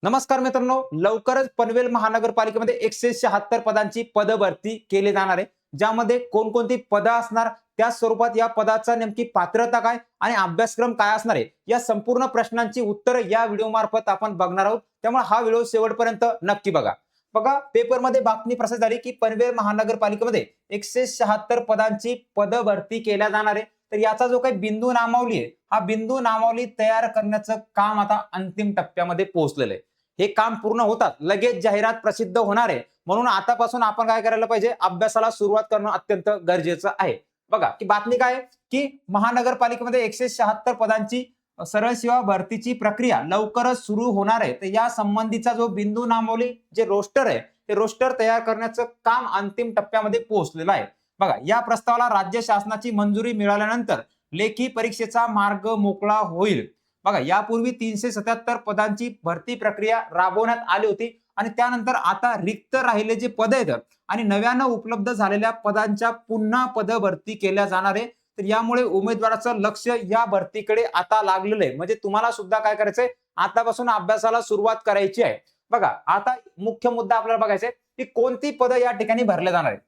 नमस्कार मित्रांनो, लवकरच पनवेल महानगरपालिकेमध्ये 176 पदांची पदभरती केली जाणार आहे. ज्यामध्ये कोणकोणती पदं असणार, त्या स्वरूपात या पदाचा नेमकी पात्रता काय आणि अभ्यासक्रम काय असणार आहे, या संपूर्ण प्रश्नांची उत्तरं या व्हिडिओ मार्फत आपण बघणार आहोत. त्यामुळे हा व्हिडिओ शेवटपर्यंत नक्की बघा. बघा, पेपरमध्ये बातमी प्रसारित झाली की पनवेल महानगरपालिकेमध्ये 176 पदांची पदभरती केल्या जाणार आहे. तर याचा जो काही बिंदू नामावली आहे, हा बिंदू नामावली तयार करण्याचं काम आता अंतिम टप्प्यामध्ये पोहोचलेलं आहे. हे काम पूर्ण होतात लगेच जाहिरात प्रसिद्ध होणार आहे. म्हणून आतापासून आपण काय करायला पाहिजे, अभ्यासाला सुरुवात करणं अत्यंत गरजेचं आहे. बघा की बातमी काय आहे, की महानगरपालिकेमध्ये 176 पदांची सरळ सेवा भरतीची प्रक्रिया लवकरच सुरू होणार आहे. तर या संबंधीचा जो बिंदू नामावली जे रोस्टर आहे, ते रोस्टर तयार करण्याचं काम अंतिम टप्प्यामध्ये पोहोचलेलं आहे. बघा, या प्रस्तावाला राज्य शासनाची मंजुरी मिळाल्यानंतर लेखी परीक्षेचा मार्ग मोकळा होईल. बघा, यापूर्वी 377 पदांची भरती प्रक्रिया राबवण्यात आली होती आणि त्यानंतर आता रिक्त राहिले जे पद आहेत आणि नव्यानं उपलब्ध झालेल्या पदांच्या पुन्हा पदभरती केल्या जाणार आहे. तर यामुळे उमेदवाराचं लक्ष या भरतीकडे आता लागलेलं आहे. म्हणजे तुम्हाला सुद्धा काय करायचंय, आतापासून अभ्यासाला सुरुवात करायची आहे. बघा, आता मुख्य मुद्दा आपल्याला बघायचा आहे की कोणती पदं या ठिकाणी भरले जाणार आहेत.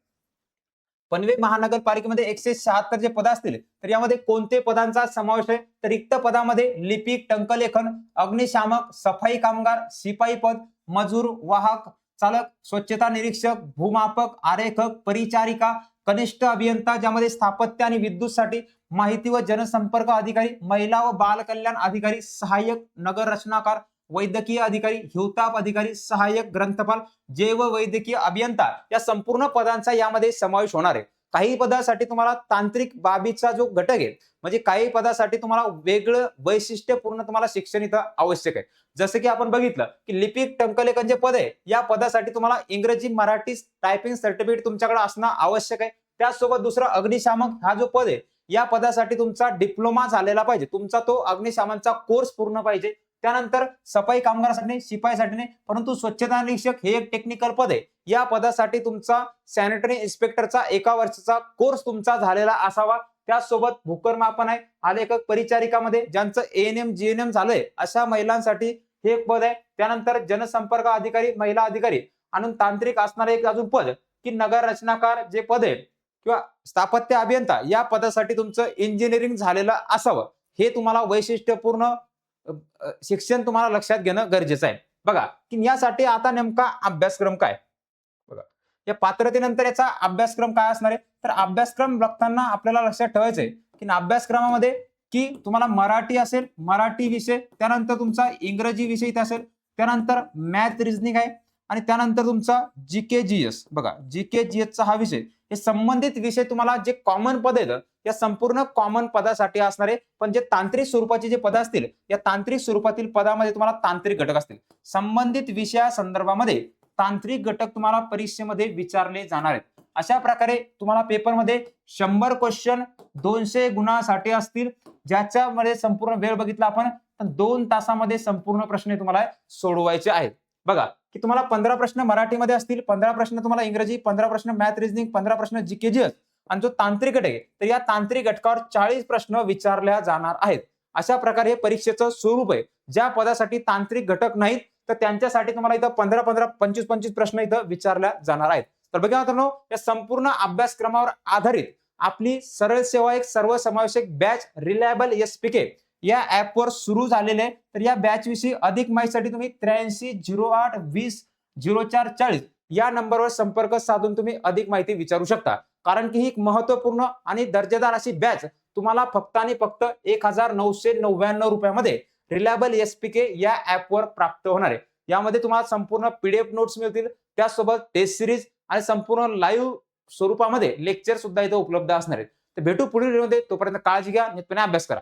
पनवेल महानगरपालिकेमध्ये 176 जे पद असतील, तर यामध्ये कोणते पदांचा समावेश आहे, तर रिक्त पदामध्ये लिपिक, टंकलेखन, अग्निशामक, सफाई कामगार, शिपाई पद, मजूर, वाहक, चालक, स्वच्छता निरीक्षक, भूमापक, आरेखक, परिचारिका, कनिष्ठ अभियंता, ज्यामध्ये स्थापत्य आणि विद्युतसाठी, माहिती व जनसंपर्क अधिकारी, महिला व बाल कल्याण अधिकारी, सहाय्यक नगर रचनाकार, वैद्यकीय अधिकारी, हिवताप अधिकारी, सहाय्यक ग्रंथपाल, जैव वैद्यकीय अभियंता, या संपूर्ण पदांचा यामध्ये समावेश होणार आहे. काही पदासाठी तुम्हाला तांत्रिक बाबीचा जो घटक आहे, म्हणजे काही पदासाठी तुम्हाला वेगळं वैशिष्ट्यपूर्ण तुम्हाला शिक्षण इथं आवश्यक आहे. जसं की आपण बघितलं की लिपिक टंकलेखन जे पद आहे, या पदासाठी तुम्हाला इंग्रजी मराठी टायपिंग सर्टिफिकेट तुमच्याकडे असणं आवश्यक आहे. त्याचसोबत दुसरं अग्निशामक हा जो पद आहे, या पदासाठी तुमचा डिप्लोमा झालेला पाहिजे, तुमचा तो अग्निशामनचा कोर्स पूर्ण पाहिजे. त्यानंतर सफाई कामगारासाठी, शिपाईसाठी नाही, परंतु स्वच्छता निरीक्षक हे एक टेक्निकल पद आहे. या पदासाठी तुमचा सॅनिटरी इन्स्पेक्टरचा 1 वर्षाचा कोर्स तुमचा झालेला असावा. त्याचसोबत भूकरमापन आहे, आलेखक, परिचारिकामध्ये ज्यांचं एएनएम जीएनएम झालंय अशा महिलांसाठी हे एक पद आहे. त्यानंतर जनसंपर्क अधिकारी, महिला अधिकारी आणि तांत्रिक असणारे एक अजून पद की नगर रचनाकार जे पद आहे किंवा स्थापत्य अभियंता, या पदासाठी तुमचं इंजिनिअरिंग झालेलं असावं. हे तुम्हाला वैशिष्ट्यपूर्ण शिक्षण तुम्हाला लक्षात घेणं गरजेचं आहे. बघा की यासाठी आता नेमका अभ्यासक्रम काय, बघा या पात्रतेनंतर याचा अभ्यासक्रम काय असणार आहे. तर अभ्यासक्रम बघताना आपल्याला लक्षात ठेवायचंय की अभ्यासक्रमामध्ये की तुम्हाला मराठी असेल, मराठी विषय, त्यानंतर तुमचा इंग्रजी विषय इथे असेल, त्यानंतर मॅथ रिझनिंग आहे आणि त्यानंतर तुमचा जीके जीएस. बघा, जीके जीएसचा हा विषय, हे संबंधित विषय तुम्हाला जे कॉमन पद आहेत, या संपूर्ण कॉमन पदासाठी असणार आहे. पण जे तांत्रिक स्वरूपाचे जे पद असतील, या तांत्रिक स्वरूपातील पदामध्ये तुम्हाला तांत्रिक घटक असतील. संबंधित विषया संदर्भामध्ये तांत्रिक घटक तुम्हाला परीक्षेमध्ये विचारले जाणार आहेत. अशा प्रकारे तुम्हाला पेपरमध्ये 100 क्वेश्चन 200 गुणासाठी असतील, ज्याच्यामध्ये संपूर्ण वेळ बघितला आपण, तर 2 तासामध्ये संपूर्ण प्रश्न तुम्हाला सोडवायचे आहेत. बघा की तुम्हाला 15 प्रश्न मराठीमध्ये असतील, 15 प्रश्न तुम्हाला इंग्रजी, 15 प्रश्न मॅथ रिझनिंग, 15 प्रश्न जीके जीएस आणि जो तांत्रिक घटक आहे, तर या तांत्रिक घटकावर 40 प्रश्न विचारल्या जाणार आहेत. अशा प्रकारे हे परीक्षेचं स्वरूप आहे. ज्या पदासाठी तांत्रिक घटक नाहीत, तर त्यांच्यासाठी तुम्हाला इथं 15-15, 25-25 प्रश्न इथं विचारल्या जाणार आहेत. तर बघा मित्रांनो, या संपूर्ण अभ्यासक्रमावर आधारित आपली सरळ सेवा एक सर्वसमावेशक बॅच रिलायबल एसपीके या ऍपवर सुरू झालेले आहे. तर या बॅच विषयी अधिक माहितीसाठी तुम्ही 8308200440 या नंबरवर संपर्क साधून तुम्ही अधिक माहिती विचारू शकता. कारण की ही एक महत्वपूर्ण आणि दर्जेदार अशी बॅच तुम्हाला फक्त आणि फक्त 1999 रुपयामध्ये रिलायबल एसपीके या ऍपवर प्राप्त होणार आहे. यामध्ये तुम्हाला संपूर्ण पीडीएफ नोट्स मिळतील, त्यासोबत टेस्ट सिरीज आणि संपूर्ण लाईव्ह स्वरूपामध्ये लेक्चर सुद्धा इथे उपलब्ध असणार आहेत. तर भेटू पुढील व्हिडिओमध्ये. तोपर्यंत काळजी घ्या, नित्याने अभ्यास करा.